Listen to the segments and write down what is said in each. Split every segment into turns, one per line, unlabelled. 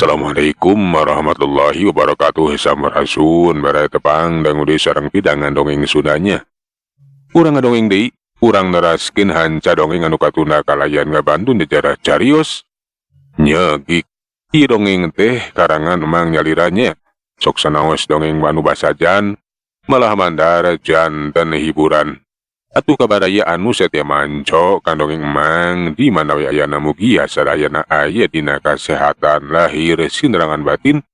Assalamualaikum warahmatullahi wabarakatuh. Samarasun bara tepang dangudi sareng pidangan dongeng Sundanya. Urang ngadongeng deui, urang neraskeun hanca dongeng anu katunda kalayan ngabantu jajarah carios. Nyegik, ieu dongeng teh karangan Mang Nyaliranya. Sok sanaos dongeng anu basajan, malah mandar janten hiburan. Atuh kabaraya anu setia manco kandongeng Mang di mana we ayana mugi sadayana aya dina kasehatan lahir sinerangan batin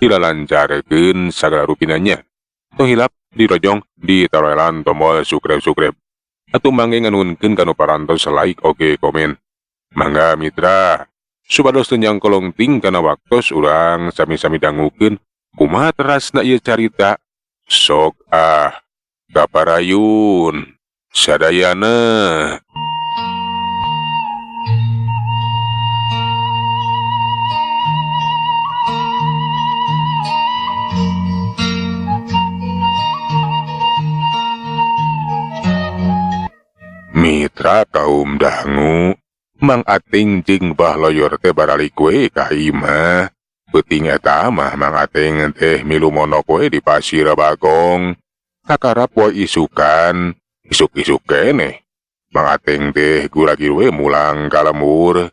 dilalancarkeun sagala rupinanya. Tong hilap dirojong ditaroelan tombol subscribe. Atuh mangge nganunkeun kanu parantos like oge komen. Mangga mitra, supados tenjang kolong ting kana waktos urang sami-sami dangukeun kumaha terasna ieu carita. Sok kaparayun sadayana. Mitra kaum dangu, Mang Ating jeung Bah Loyor teh baralik we ka imah. Peuting eta mah Mang Ating teh milu monok we di Pasir Bagong. Kakarap we isukan, isuk-isuk keneh. Mang Ating teh guragi we mulang ka lemur.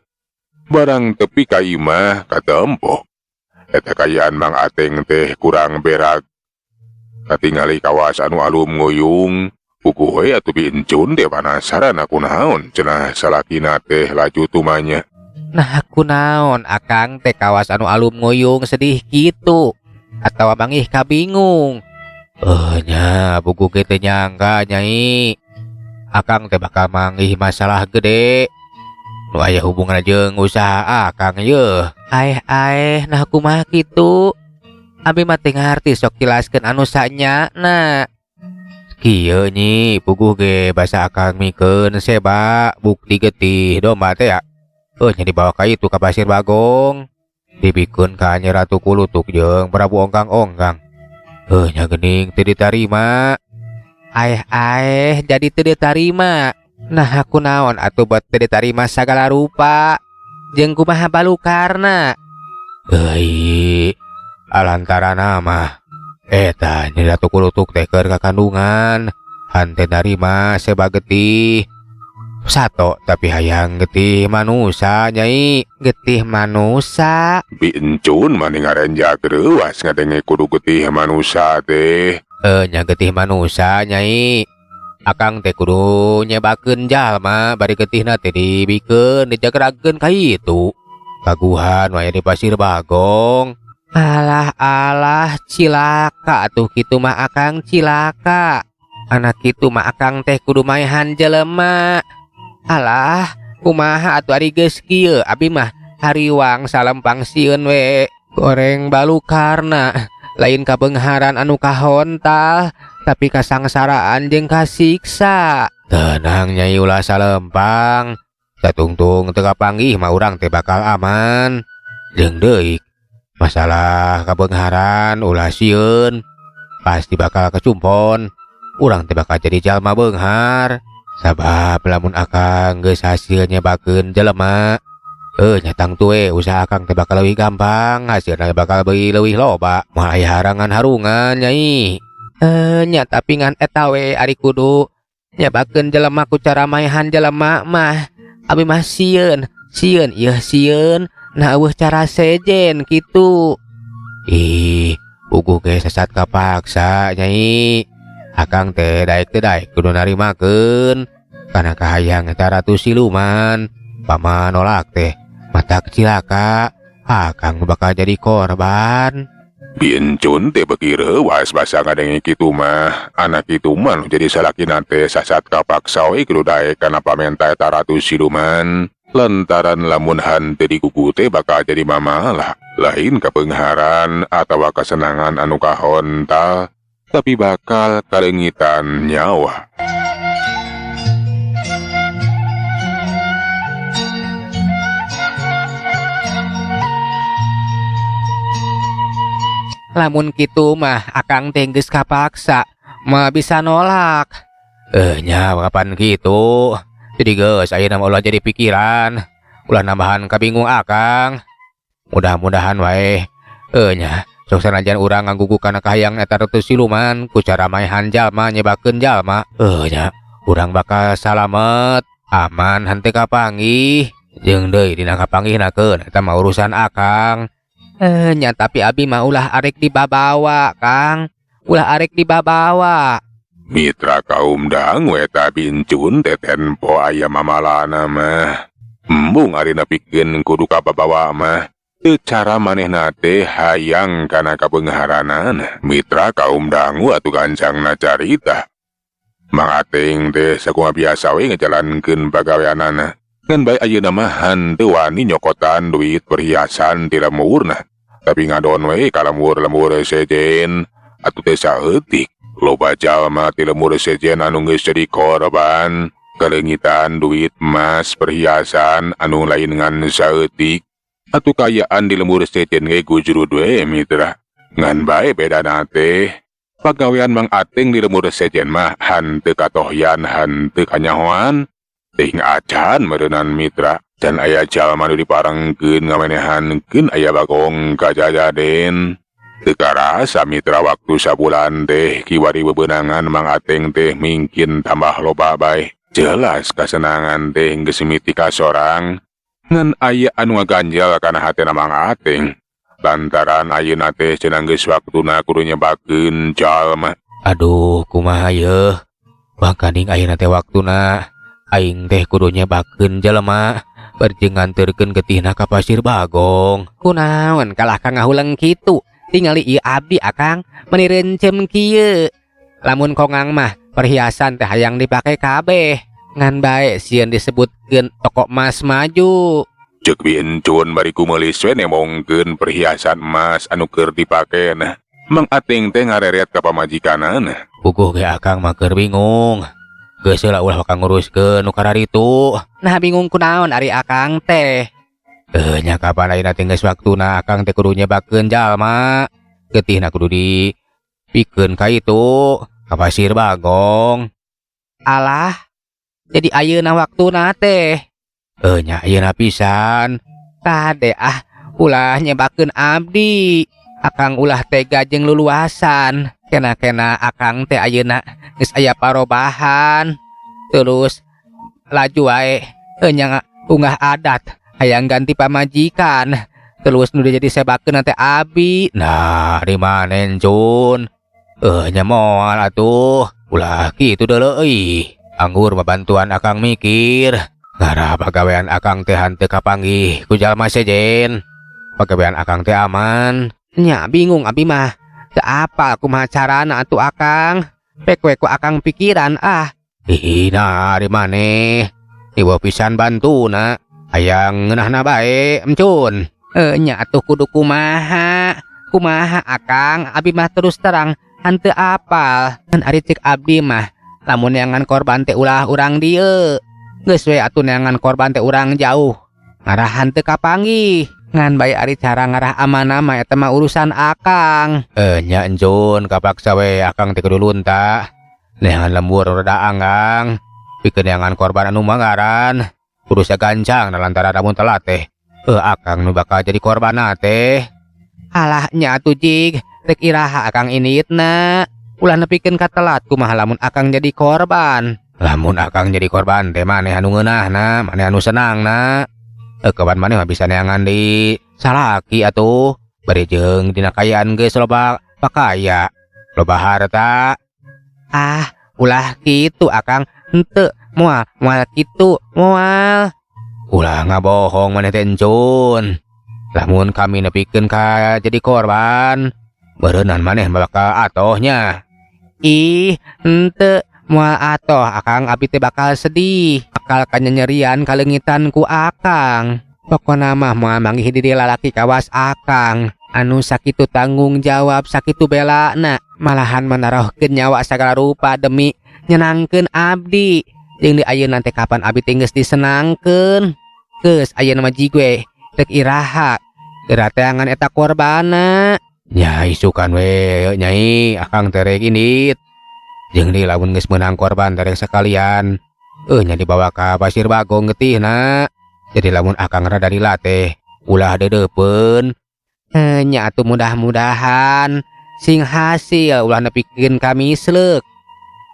Barang tepi ka imah katempo. Eta kayaan Mang Ating teh kurang berak. Katingali kawas anu alum nguyung. Puguh we atuh biincun teh panasaran aku naon cenah salakina teh laju tumanya.
Nah kunaon akang teh kawas anu alum nguyung sedih gitu atawa mangih kabingung. Nya buku kita nyangka nyai akang teh bakal mangih masalah gede nu aya hubungan jeung usaha akang yeuh. Nah kumaha kitu? Abi mah teu ngarti sok jelaskeun anu sanyana. Kieu nyi puguh ge basa akang mikeun seba bukti getih domba teh ya. Nya dibawa ka itu ka Pasir Bagong. Dibikeun ka Nyi Ratu Kulutuk jeung Prabu Ongkang-ongkang. Nya geuning teu ditarima. Jadi teu ditarima. Nah aku naon atuh buat teu ditarima sagala rupa. Jeung kumaha balukarna? Alantarana mah eta Nyi Ratu Kulutuk teh keur kakandungan. Hante narima seba getih. Sato tapi hayang getih manusa nyai. Getih manusa
Biincun maning ngarenjak reuas ngadenge kudu getih manusa teh.
Nya getih manusa nyai. Akang teh kudu nyebakeun jalma bari getihna teh dibikeun dijagrakeun ka itu kaguhan waya di Pasir Bagong. Alah cilaka atuh kitu mah akang cilaka. Anak kitu mah akang teh kudu maehan jelema. Alah kumaha atuh ari geus kieu abi mah hariwang salempang sieun we goreng balukarna. Lain kabengharan anu kahontal tapi kasangsaraan jeung kasiksa. Tenang nyai ulah salempang. Satungtung teu kapanggih mah urang teh bakal aman. Jeung deui masalah kabengharan ulah sieun pasti bakal kecumpon. Urang teh bakal jadi jalma beunghar. Sabab lamun akang geus hasil nyebakeun jelema, nyatang tuwe usaha akang teh bakal leuwih gampang, hasilna bakal leuwih loba. Moal aya harangan harungan nyai. Nya tapi ngan eta we ari kudu nyebakeun jelema ku cara maehan jelema mah abi mah sieun nah eueuh cara sejen kitu. Puguh ge sesat kapaksa nyai. Akang teh daek kudu narimakeun kana kahayang eta Ratu Siluman. Paman nolak teh matak cilaka, akang bakal jadi korban.
Biincun teh beuki reuas basa ngadenge kitu mah. Anak kitu mah nu jadi salakina teh sasat kapaksa we kudu daek kana pamenta eta Ratu Siluman. Lantaran lamun hante digugu teh bakal jadi mamalah. Lain kapengharan atawa kesenangan anu kahontal, tapi bakal kalengitan nyawa.
Lamun kitu mah akang teh geus kapaksa mah bisa nolak. Nya kapan gitu. Jadi geus ayeuna mah ulah jadi pikiran. Ulah nambahan kabingung akang. Mudah-mudahan wae nya sok sanajan urang nganggugu kana kahayang eta ratu siluman ku cara maehan jalma nyebakeun jalma nya urang bakal salamet aman henteu kapanggih jeung deui dina kapanggihnakeun eta mah urusan akang. Nya tapi abi mah ulah arek dibabawa Kang, ulah arek dibabawa.
Mitra kaum dang weta bincun teh tempo aya mamalana mah. Embung arina pikeun kudu kababawa mah. Teu cara manehna teh hayang kana kabeungharanan. Mitra kaum dangu atuh gancangna carita. Mang Ating teh sakumaha biasa we ngajalankeun pagaweanana. Ngan bae ayeuna mah henteu wani nyokotan duit perhiasan ti lemurna. Tapi ngadon we ka lemur-lemur sejen atuh teh saeutik. Loba jalma ti lemur sejen anu geus jadi korban kalengitan duit emas perhiasan anu lain ngan saeutik. Atuh kayaan di lemur sejen ge gujrud we mitra. Ngan bae bedana teh pagawean Mang Ating di lemur sejen mah henteu katohyan henteu kanyahoan. Ting acan meureunnan mitra. Dan aya jalma nu diparengkeun ngamenehankeun aya bagong kajajaden. Teu karasa mitra waktu sabulan teh kiwari bebeunangan Mang Ating teh mingkin tambah loba bae. Jelas kasenangan teh geus mimiti ka sorang. Ngan aya anu ngaganjal kana hatena Mang Ating. Lantaran ayeuna teh cenah geus waktuna kudu nyebakeun jalma.
Aduh kumaha yeuh. Bangkading ayeuna teh waktuna aing teh kudu nyebakeun jalma. Barjeng nganterkeun getihna ka Pasir Bagong. Kunaon kalah Kang ngahulang kitu? Tingali ieu abdi akang meni reuncem kieu. Lamun kongang mah perhiasan teh hayang dipake kabeh. Ngan bae sieun disebutkeun toko emas maju.
Ceuk bincun bari kumelis we nemongkeun perhiasan emas anu keur dipakena. Mang Ating teh ngareret ka pamajikanana.
Puguh ge akang mah keur bingung. Geus heula ulah Kang nguruskeun nu kararitu. Nah bingung kunaon ari akang teh? Nya kapan ayeuna teh geus waktuna akang teh kudu nyebakeun jalma. Getihna kudu dipikeun ka itu, ka Pasir Bagong. Alah, jadi ayeuna waktuna teh. Nya ayeuna pisan. Kade ulah nyebakeun abdi. Akang ulah tega jeung luluasan. Kena-kena akang teh ayeuna geus aya parobahan. Terus laju wae nya unggah adat hayang ganti pamajikan. Terus nu jadi sebakeun teh abi. Nah, di manen Jun. Nya moal atuh. Ulah kitu deuleu euy. Anggur bantuan akang mikir. Ngara pagawean akang teh henteu kapanggih ku jalma sejen. Pagawean akang teh aman. Nya bingung abi mah. Teu apal kumaha carana atuh akang. Pek-we ku akang pikiran nah di maneh. Ieu pisan bantuna. Hayang ngeunahna bae, Emcun. Nya atuh kudu kumaha? Kumaha akang? Abi mah terus terang henteu apal. Ngan ari cek abdi mah lamun neangan korban teh ulah urang dieu. Geus we atuh neangan korban teh urang jauh. Ngarah henteu kapanggih. Ngan bae ari cara ngarah amanah mah eta mah urusan akang. Nya Enjun kapaksa we akang teh kudu lunta. Neangan lembur rada anggang. Pikeun neangan korban anu manggaran. Kudu sagancang lantaran lamun telat teh. Akang nu bakal jadi korban teh. Alah nya atuh jig, rek iraha akang initna. Ulah nepikeun ka telat kumaha lamun akang jadi korban. Lamun akang jadi korban teh maneh anu ngeunahna, maneh anu senangna. Kawan maneh mah bisa neangan di salaki atuh. Bari jeung dina kayaan geus loba pakaya, loba harta. Ulah kitu akang. Henteu moal kitu moal. Ulah ngabohong maneh teh Encun. Lamun kami nepikeun ka jadi korban, beureunan maneh bakal atohnya. Henteu moal atoh akang abi teh bakal sedih. Bakal kanyerian kalengitan ku akang. Pokona mah moal manggih di lalaki kawas akang. Anu sakitu tanggung jawab sakitu belana. Malahan menaruhkeun nyawa sagala rupa demi nyenangkeun abdi. Jeung di ayeuna teh kapan abi teh geus disenangkeun. Geus ayeuna mah jigwe rek iraha. Gerateangan eta korbana. Nya isukan we nyai akang teh rek indit. Jeung di lamun geus meunang korban teh rek sakalian. Nya dibawa ka Pasir Bagong getihna. Jadi lamun akang rada dilatih, ulah dedepeun. Nya atuh mudah-mudahan sing hasil ulah nepikeun kami sleuk.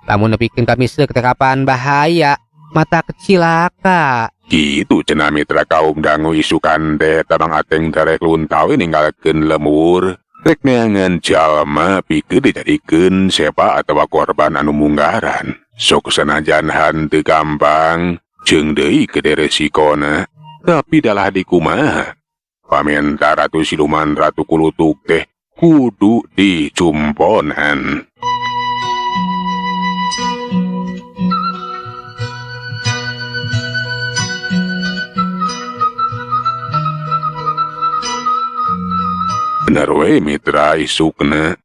Lamun nepikeun kami sleuk teh kapan bahaya, mata kecilaka.
Gitu cenah mitra kaum dangu isukan teh tabang ateng terek luntawe ninggalkeun lemur. Rek neangan jalma pikeun dijadikeun sepa atawa korban anu munggaran. Sok sanajan henteu gampang, jeung deui gede resikona, tapi dalah dikumaha. Pamenta Ratu Siluman Ratu Kulutuk teh kudu dicumponan. Bener we mitra isukna.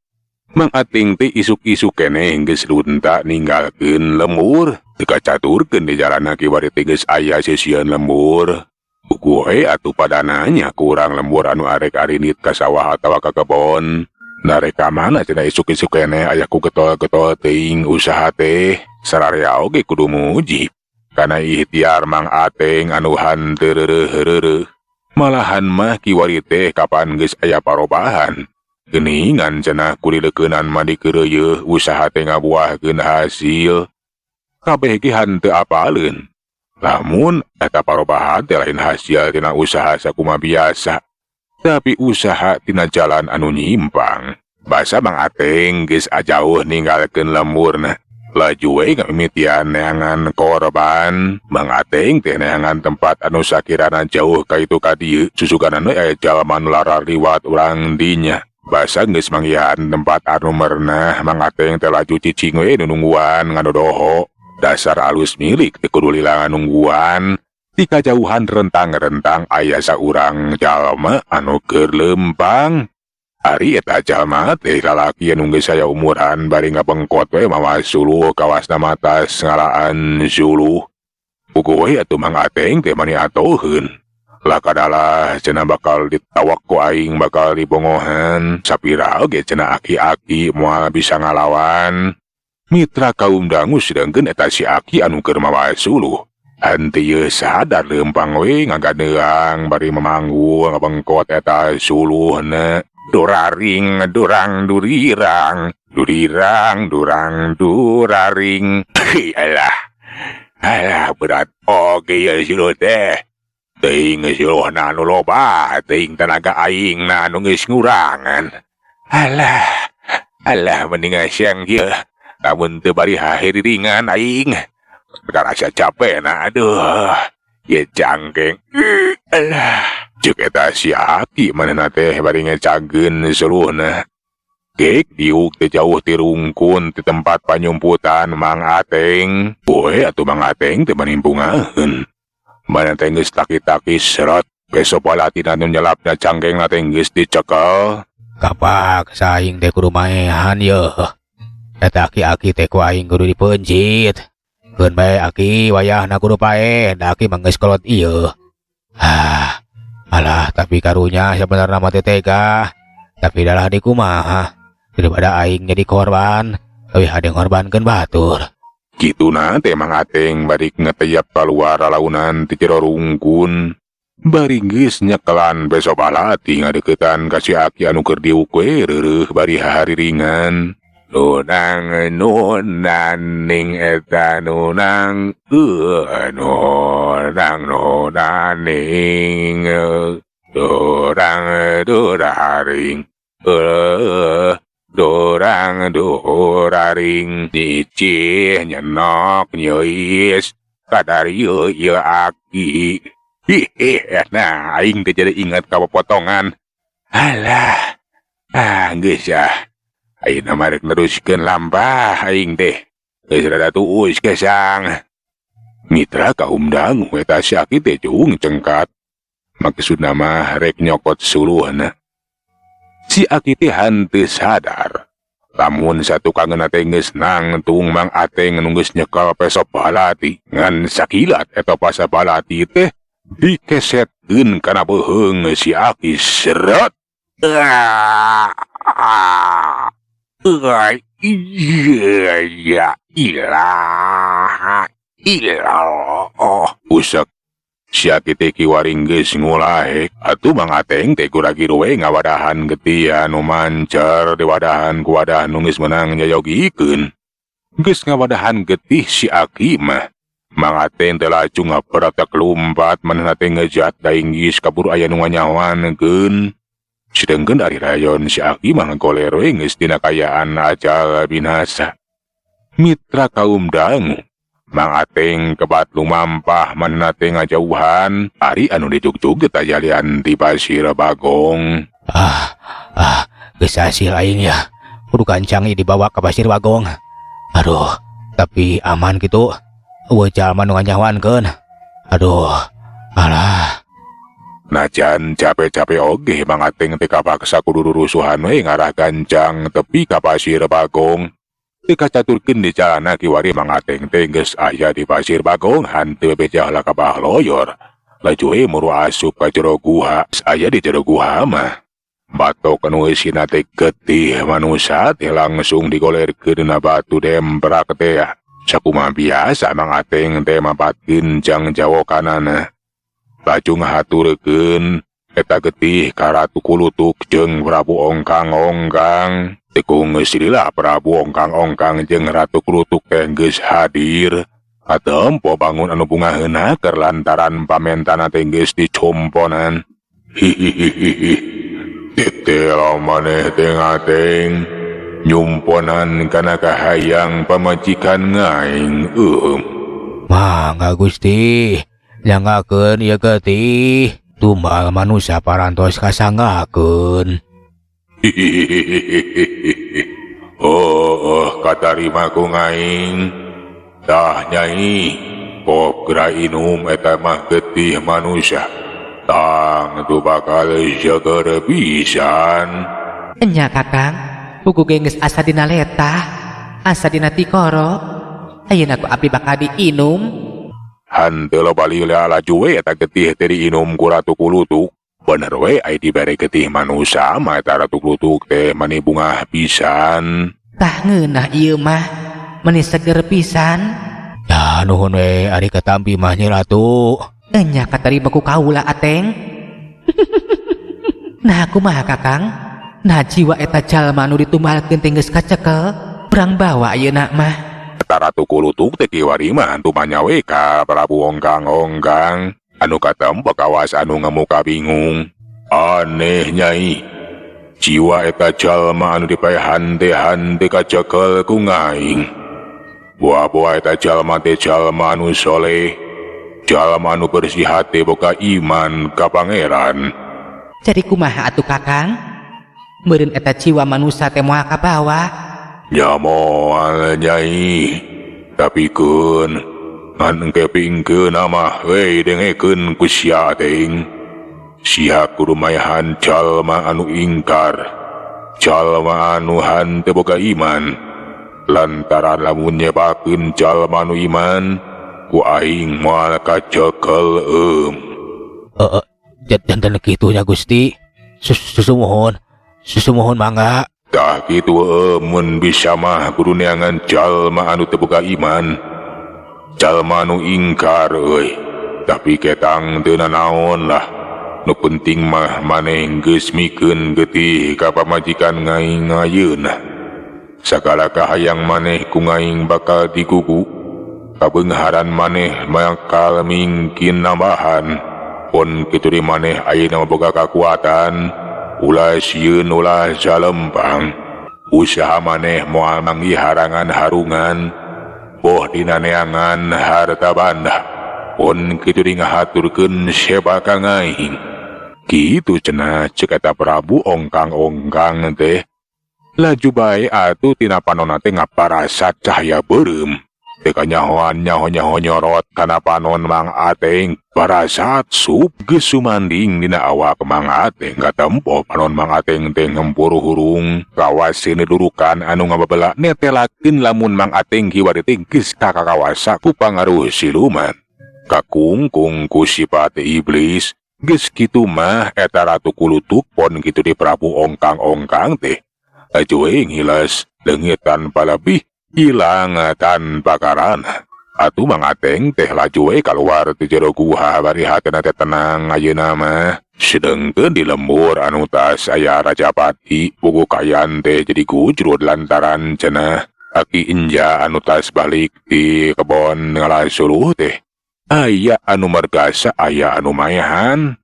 Mang Ating teh isuk-isuk keneh geus lunta ninggalkeun lemur. Teu kacaturkeun di jalanna kiwari teh geus aya sisieun lemur. Buku we atuh padananya kurang lembur anu arek arinit ka sawah atawa ka kebon. Narek ka mana cenah isuk-isuk keneh aya ku getol-getol teuing usaha teh. Sararea oge kudu muji. Kana ikhtiar Mang Ateng anu henteu reureuh-reureuh. Malahan mah kiwari teh kapan geus aya parobahan. Geuningan cenah kurileukeunan mah dikeureuyeun usaha teh ngabuahkeun hasil. Kabeh ge henteu apaleun. Lamun eta parobahan teh lain hasil tina usaha sakumaha biasa, tapi usaha tina jalan anu nyimpang. Basa Mang Ateng geus ajauh ninggalkeun lemurna. Laju we ngamimitian neangan korban. Mang Ateng teh neangan tempat anu sakirana jauh ka itu ka dieu. Susuganana aya jalma nu lara liwat urang dinya. Basa geus manggihan tempat anu merenah, Mang Ateng teh laju cicing we nu nungguan ngadodoho. Dasar alus milik teu kudu lilangan nungguan. Di kajauhan rentang-rentang aya saurang jalma anu keur lempang. Ari eta jalma teh lalaki anu geus aya umuran bari ngabengkot we mawa suluh kawasna matas ngalaan suluh. Puguh we atuh Mang Ateng teh mani atoheun. Lakadalah cenah bakal ditawak ku aing bakal dibongohan. Sapira oge cenah aki-aki moal bisa ngalawan. Mitra kaum dangu sedengkeun eta si aki anu keur mawa suluh. Henteu sadar lempang we ngagadeang bari memanggul ngabengkot eta suluhna. Duraring durang durirang, durirang durang duraring. Alah berat oge ya suluh teh. Teuing suluhna anu loba, teuing tenaga aingna anu geus ngurangan. Alah mending siang ieu. Namun teu bari hahiriringan aing. Karasa capena aduh. Ye cangkeng. Alah. Cek eta si aki manehna teh bari ngecangkeun suluhna. Kek diuk teh jauh ti rungkun ti tempat panyumputan Mang Ateng. Poe atuh Mang Ateng teh manimpungaheun. Manehna teh geus taki-taki seret. Besok palatina nu nyelapna cangkengna teh geus dicekel.
Kapak saing teh kudu maehan yeuh. Eta aki-aki teh ku aing kudu dipeunjit. Keun bae aki wayahna kudu paeh, da aki mah geus kolot ieu. Alah tapi karunya sabenerna mah teh tega. Tapi dalah dikumaha. Daripada aing jadi korban, leuwih hade ngorbankeun batur.
Kituna teh Mang Ateng bari ngeteyap kaluar lalaunan ti jero rungkun. Bari geus nyekelan besok balati ngadeuketan ka si aki anu keur diuk we reureuh bari hahariringan. Nunang nunaning eta nunang nunang nunaning durang duraring durang duraring cicih nyenok nyeis kadari ieu aki. Nah aing teh jadi ingat ka potongan. Alah geus ya. Ayeuna mah rek neruskeun lampah aing teh. Geus rada tuus gesang. Mitra kaum dangu eta si aki teh cung cengkat. Maksudna mah rek nyokot suluhna. Si aki teh henteu sadar. Lamun satukangeuna teh geus nangtung Mang Ateng anu geus nyekel peso balati. Ngan sakilat eta pasa balati teh dikesetkeun kana beuheung si aki seret. Iya ilah usek Siaki teh kiwaring geus ngulaek, atuh Mang Ateng teh kuragi we ngawadahan getih anu mancer di wadahan ku wadah nu geus meunang nyayogikeun. Geus ngawadahan getih si Aki mah, Mang Ateng teh laju ngaperatak lumpat manehna teh ngejat daing geus kabur aya nu nganyawankeun. Sedengkeun ari rayon si Aki mah goler we geus dina kayaan ajal binasa. Mitra kaum dangu, Mang Ateng kebat lumampah manehna teh ngajauhan ari anu dijugjug tajalian di Pasir Bagong.
Geus hasil aing ya. Kudu kancang dibawa ke Pasir Bagong. Aduh, tapi aman gitu. Eueuh jalma nu nganyawankeun. Aduh, alah.
Najan capek-capek oge Mang Ateng teh kapaksa kudu rusuhan we ngarah gancang tepi ka Pasir Bagong. Teu kacaturkeun di jalana kiwari Mang Ateng teh geus aya di Pasir Bagong hanteu bebejah ka bah loyor. Laju we muru asup ka jero guha. Aya di jero guha mah batok anu eusina teh getih manusa teh langsung digolerkeun dina batu demprak teh. Sakumaha biasa Mang Ateng teh mapatkeun jang jawokanana. Laju ngahaturkeun eta getih ka Ratu Kulutuk jeung Prabu Ongkang-Ongkang. Tekung geus lila Prabu Ongkang-Ongkang jeung Ratu Kulutuk teh geus hadir. Katempo bangun anu bungaheuna keur lantaran pamentana teh geus dicomponan. Hihihihi. Tetelo maneh teh Ateng nyumponan kana kahayang pamajikan ngaing.
Mangga Gusti. Nyanggakeun ieu getih. Tumbal manusia parantos kasanggakeun.
Katarima ku ngaing. Tah Nyai, pop geura inum eta mah getih manusia. Tang tu bakal seger pisan.
Enya Kakang, buku geus asa dina letah, asa dina tikoro. Ayeuna ku abdi bakal diinum.
Hanteu loba lila laju we eta getih teh diinum ku Ratu Kulutuk. Bener we aya dibere getih manusia mah eta Ratu Kulutuk teh mani bungah pisan.
Tah ngeunah ieu mah meni seger pisan.
Ya nuhun we ari katampi mah Nyi Ratu.
Enya katarima ku kaula Ateng. Nah kumaha Kakang? Nah jiwa eta jalma nu ditumbalkeun teh geus kacekel, perang bawa ayeuna mah.
Ratu Kulutuk teh kiwari mah hantu manyawe ka Prabu Ongkang-Ongkang anu katempo kawas anu ngamuka bingung. Aneh Nyai, jiwa eta jalma anu dipaehan teh hante kacekel ku ngaing. Buah-buah eta jalma teh jalma anu soleh, jalma anu bersih hati boga iman ka pangeran.
Jadi kumaha atuh Kakang? Meureun eta jiwa manusia teh moal kabawa.
Ya moal Nyai, tapi kun ngan engke pingkeun mah we dengekeun ku sia Ateng. Sia kudu maehan jalma anu ingkar, jalma anu hanteu boga iman. Lantaran lamun nyebakeun jalma anu iman, ku aing moal kacekel
Dan kitu nya Gusti. Susumohon mangga.
Tah kitu mun bisa mah kudu neangan jalma anu teu boga iman, jalma anu ingkar euy. Tapi ketang teu nanaon lah. Nu penting mah maneh geus mikeun getih ka pamajikan ngaing ayeuna. Sagala kahayang maneh ku ngaing bakal digugu. Kabeungharan maneh bakal mingkin nambahan. Pon kitu di maneh ayeuna boga kakuatan. Ulah sieun ulah jalempang. Usaha maneh moal manggi harangan harungan. Boh dina neangan harta banda. Pon kitu di ngahaturkeun sebaka ngaing. Kitu cenah ceuk eta Prabu Ongkang-Ongkang teh. Laju bae atuh tina panonna teh ngaparasat cahaya beureum. Teu kanyahoan nyaho-nyaho nyorot kana panon Mang Ateng. Parasat sup geus sumanding dina awak Mang Ateng. Katempo panon Mang Ateng teh ngempur hurung. Kawas dudukan anu ngababela netelakeun lamun Mang Ateng kiwari teh geus kakawasa ku pangaruh siluman. Kakungkung ku sifat iblis. Geus kitu mah eta Ratu Kulutuk pon kitu di Prabu Ongkang-Ongkang teh. Ajueng hilas leungit tanpa lebih, hilang tanpa karana. Atuh Mang Ateng teh laju we keluar ti jero guha bari hatena teh tenang ayeuna mah. Sedengkeun di lembur anu tas aya Rajapati puguh kayan teh jadi gujrud lantaran cenah aki Inja anu tas balik di kebon ngalasuluh teh. Aya anu mergasa aya anu maehan.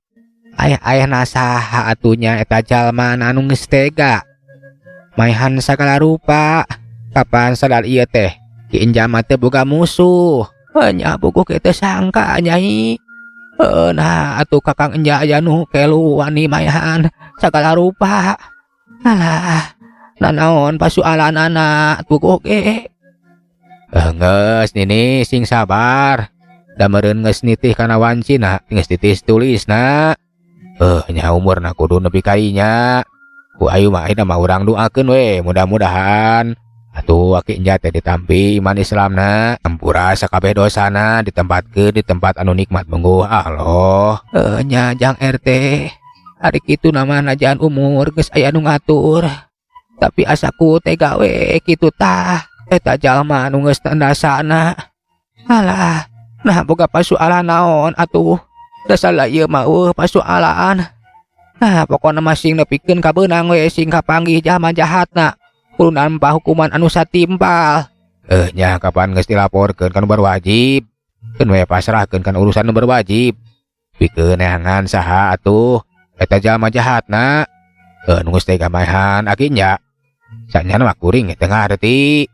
Ayah nasaha atunya eta jalma anu geus tega. Maehan sagala rupa. Kapan sadar ieu teh? Ki Inja mah teu boga musuh. Nya buku kitu sangka Nyai. Nah atuh Kakang Inja aya nu kelu wani maehan sagala rupa. Alah, nanaon pasualan anak buku ge.
Geus nini sing sabar. Da meureun geus nitih kana wancina, geus nitih tulisna. Nya umurna kudu nepi ka inya. Ku ayu mah ayeuna mah urang doakeun we, mudah-mudahan atuh aki Inja teh ditampi iman Islamna, ampura sakabeh dosana, ditempatkeun di tempat anu nikmat mungguh Allah.
Nya Jang RT. Ari kitu nama najaan umur geus aya nu ngatur. Tapi asaku tega we kitu tah. Eta jalma anu geus tandasana. Alah, nah boga pasualan naon atuh. Da salah ieu mah pasualan. Nah pokona masing nepikeun ka beunang we sing kapanggih jalma jahatna. Kudu nampa hukuman anu satimpal.
Nya kapan geus dilaporkeun kan berwajib. Keun we pasrahkeun kan urusan nu berwajib. Pikeun neangan saha atuh eta jalma jahatna. Nu geus tega maehan aki Inja. Sanyana mah kuring teu ngarti.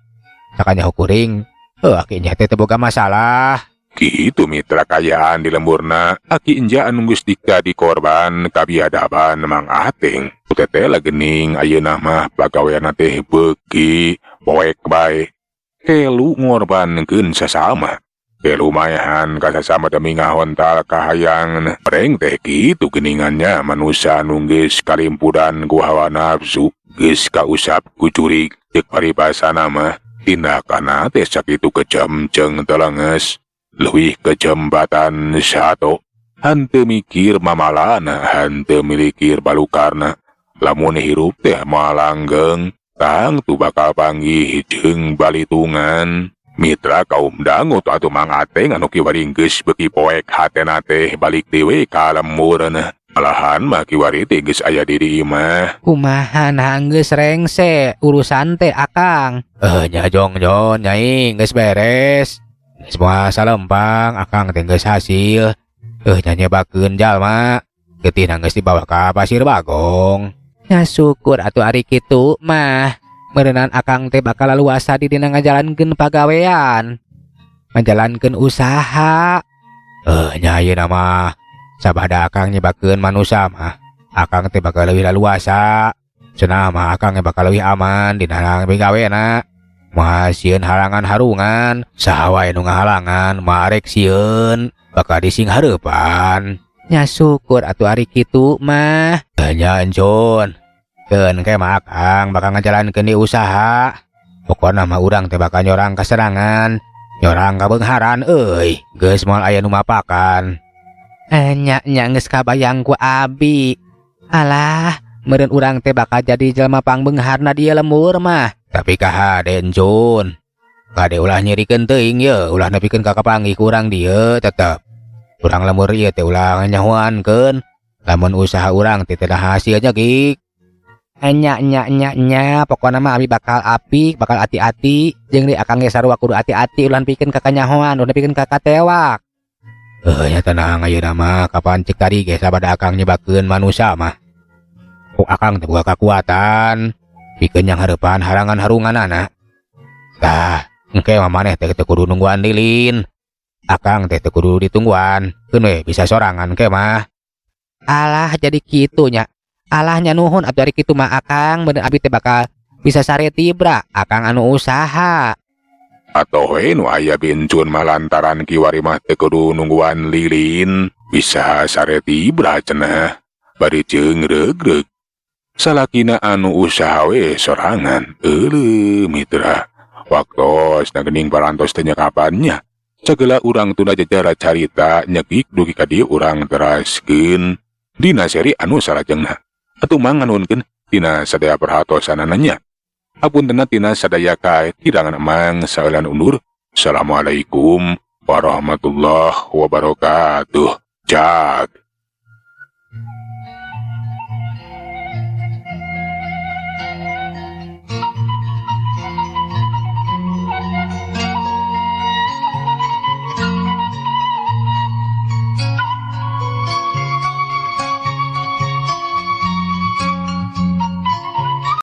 Sakanya kuring, aki Inja teh teu boga masalah.
Kitu mitra kayaan di lemburna aki Inja anu geus dikadi korban kabiadaban Mang Ateng. Teteh lagening ayeuna mah pagaweana teh beuki poek bae. Kelu ngorbankeun sasama. Kelu maehan ka sasama demi ngahontal kahayang. Pereng teh kitu geuningannya manusia anu geus kalimpudan ku hawa nafsu, geus kausap ku curig ceuk paribasana mah tindakanna teh sakitu kejam jeung telenges. Leuwih kejembatan sato. Hanteu mikir mamalana, hanteu milikir balukarna. Lamun hirup teh malanggeng, tang tu bakal panggih jeung balitungan. Mitra kaum dangu tu atuh Mang Ateng anu kiwari geus beuki poek hatena teh balik dewe ka lemurna. Malahan mah kiwari teh geus aya di dieu mah.
Kumaha nah geus rengse urusan teh Akang.
Nya Jong Nyai geus beres. Semua salempang Akang teh geus hasil. Nya nyebakeun jalma. Getihna geus dibawa ka Pasir Bagong.
Ya syukur atuh ari kitu mah. Meureunnan Akang teh bakal luasa di dina ngajalankeun pagawean. Ngajalankeun usaha.
Nya ayeuna mah sabada Akang nyebakeun manusia mah Akang teh bakal leuwih luasa. Cenah mah Akang bakal leuwih aman dina pigawena. Mah sieun halangan harungan, saha wae nu ngahalangan marek sieun bakal dising hareupan.
Ya syukur atuh ari kitu mah.
Nya Encun, keun ke mah Akang bakal ngajalankeun di usaha. Pokona mah urang teh bakal nyorang kaserangan, nyorang kabeungharan euy, geus moal aya nu mapakan.
Nya geus kabayang ku abi. Alah, meureun urang teh bakal jadi jelema pangbeungharna di lembur mah.
Tapi kahade Encun, kade ulah nyerikeun teuing ye, ulah nepikeun ka kapanggih ku urang dieu tetep. Urang lembur ieu teh ulah nyahoankeun, lamun usaha urang teh teu hasilnya gik.
Nya, pokona mah abi bakal apik, bakal hati-hati, jeung di Akang ge sarua kudu hati-hati ulah nepikeun ka kanyahoan, ulah nepikeun ka katewak.
Nya tenang ayeuna mah kapan cek tadi ge sabada Akang nyebakeun manusia mah. Kok Akang teh boga kakuatan, pikeun yang hareupan harangan harunganana. Tah, engke mah maneh teh kudu nungguan lilin. Akang teh kudu ditungguan, keun we bisa sorangan ke mah.
Alah jadi kitu nya. Alahnya nuhun atuh ari kitu mah Akang bener abi teh bakal bisa sare tibra Akang anu usaha.
Atoh we nu aya Encun mah lantaran kiwari mah teu kudu nungguan lilin, bisa sare tibra cenah. Bari jeung regreg. Salakina anu usaha we sorangan. Euleuh mitra. Waktos nagening parantos teh nyakapannya. Sagala urang tunda jajara carita nyekik dugi ka dieu urang teraskeun dina seri anu salajengna. Atuh manganunkeun tina sadaya perhatosanana nya. Apuntenna tina sadaya kae tirangan Mang saeulan undur Assalamualaikum warahmatullahi wabarakatuh. Cak.